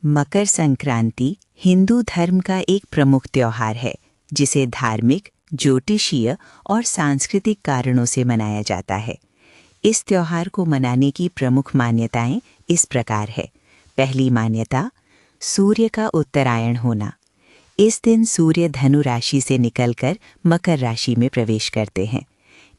मकर संक्रांति हिंदू धर्म का एक प्रमुख त्योहार है जिसे धार्मिक, ज्योतिषीय और सांस्कृतिक कारणों से मनाया जाता है। इस त्योहार को मनाने की प्रमुख मान्यताएं इस प्रकार है। पहली मान्यता, सूर्य का उत्तरायण होना। इस दिन सूर्य धनु राशि से निकलकर मकर राशि में प्रवेश करते हैं।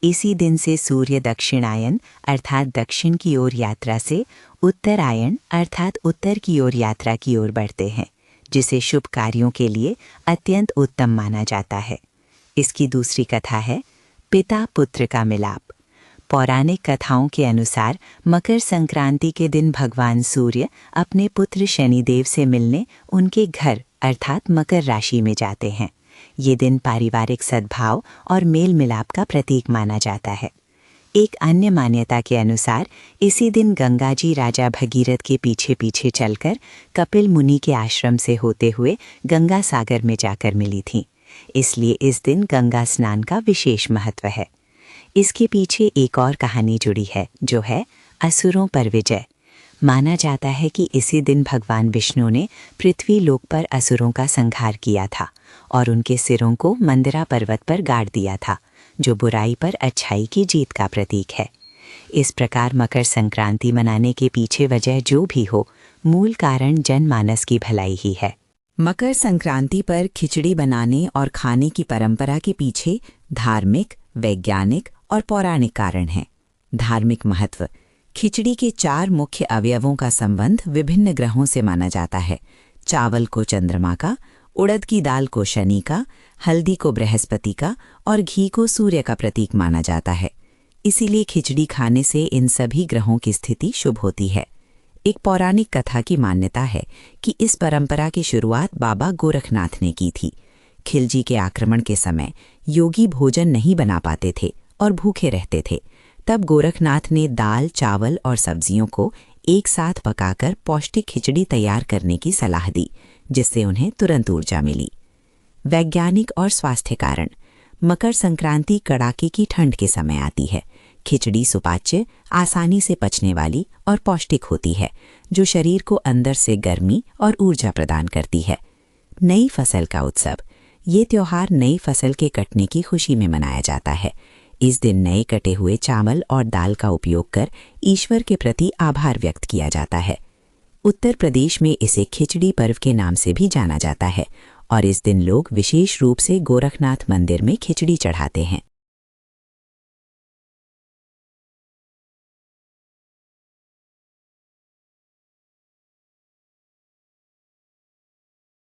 इसी दिन से सूर्य दक्षिणायन अर्थात दक्षिण की ओर यात्रा से उत्तरायण अर्थात उत्तर की ओर यात्रा की ओर बढ़ते हैं, जिसे शुभ कार्यों के लिए अत्यंत उत्तम माना जाता है। इसकी दूसरी कथा है पिता पुत्र का मिलाप। पौराणिक कथाओं के अनुसार मकर संक्रांति के दिन भगवान सूर्य अपने पुत्र शनिदेव से मिलने उनके घर अर्थात मकर राशि में जाते हैं। ये दिन पारिवारिक सद्भाव और मेल मिलाप का प्रतीक माना जाता है। एक अन्य मान्यता के अनुसार इसी दिन गंगा जी राजा भगीरथ के पीछे पीछे चलकर कपिल मुनि के आश्रम से होते हुए गंगा सागर में जाकर मिली थीं। इसलिए इस दिन गंगा स्नान का विशेष महत्व है। इसके पीछे एक और कहानी जुड़ी है, जो है असुरों पर विजय। माना जाता है कि इसी दिन भगवान विष्णु ने पृथ्वी लोक पर असुरों का संहार किया था और उनके सिरों को मंदरा पर्वत पर गाड़ दिया था, जो बुराई पर अच्छाई की जीत का प्रतीक है। इस प्रकार मकर संक्रांति मनाने के पीछे वजह जो भी हो, मूल कारण जनमानस की भलाई ही है। मकर संक्रांति पर खिचड़ी बनाने और खाने की परंपरा के पीछे धार्मिक, वैज्ञानिक और पौराणिक कारण हैं। धार्मिक महत्व, खिचड़ी के 4 मुख्य अवयवों का संबंध विभिन्न ग्रहों से माना जाता है। चावल को चंद्रमा का, उड़द की दाल को शनि का, हल्दी को बृहस्पति का और घी को सूर्य का प्रतीक माना जाता है। इसीलिए खिचड़ी खाने से इन सभी ग्रहों की स्थिति शुभ होती है। एक पौराणिक कथा की मान्यता है कि इस परंपरा की शुरुआत बाबा गोरखनाथ ने की थी। खिलजी के आक्रमण के समय योगी भोजन नहीं बना पाते थे और भूखे रहते थे। तब गोरखनाथ ने दाल, चावल और सब्जियों को एक साथ पकाकर पौष्टिक खिचड़ी तैयार करने की सलाह दी, जिससे उन्हें तुरंत ऊर्जा मिली। वैज्ञानिक और स्वास्थ्य कारण, मकर संक्रांति कड़ाके की ठंड के समय आती है। खिचड़ी सुपाच्य, आसानी से पचने वाली और पौष्टिक होती है, जो शरीर को अंदर से गर्मी और ऊर्जा प्रदान करती है। नई फसल का उत्सव, ये त्योहार नई फसल के कटने की खुशी में मनाया जाता है। इस दिन नए कटे हुए चावल और दाल का उपयोग कर ईश्वर के प्रति आभार व्यक्त किया जाता है। उत्तर प्रदेश में इसे खिचड़ी पर्व के नाम से भी जाना जाता है और इस दिन लोग विशेष रूप से गोरखनाथ मंदिर में खिचड़ी चढ़ाते हैं।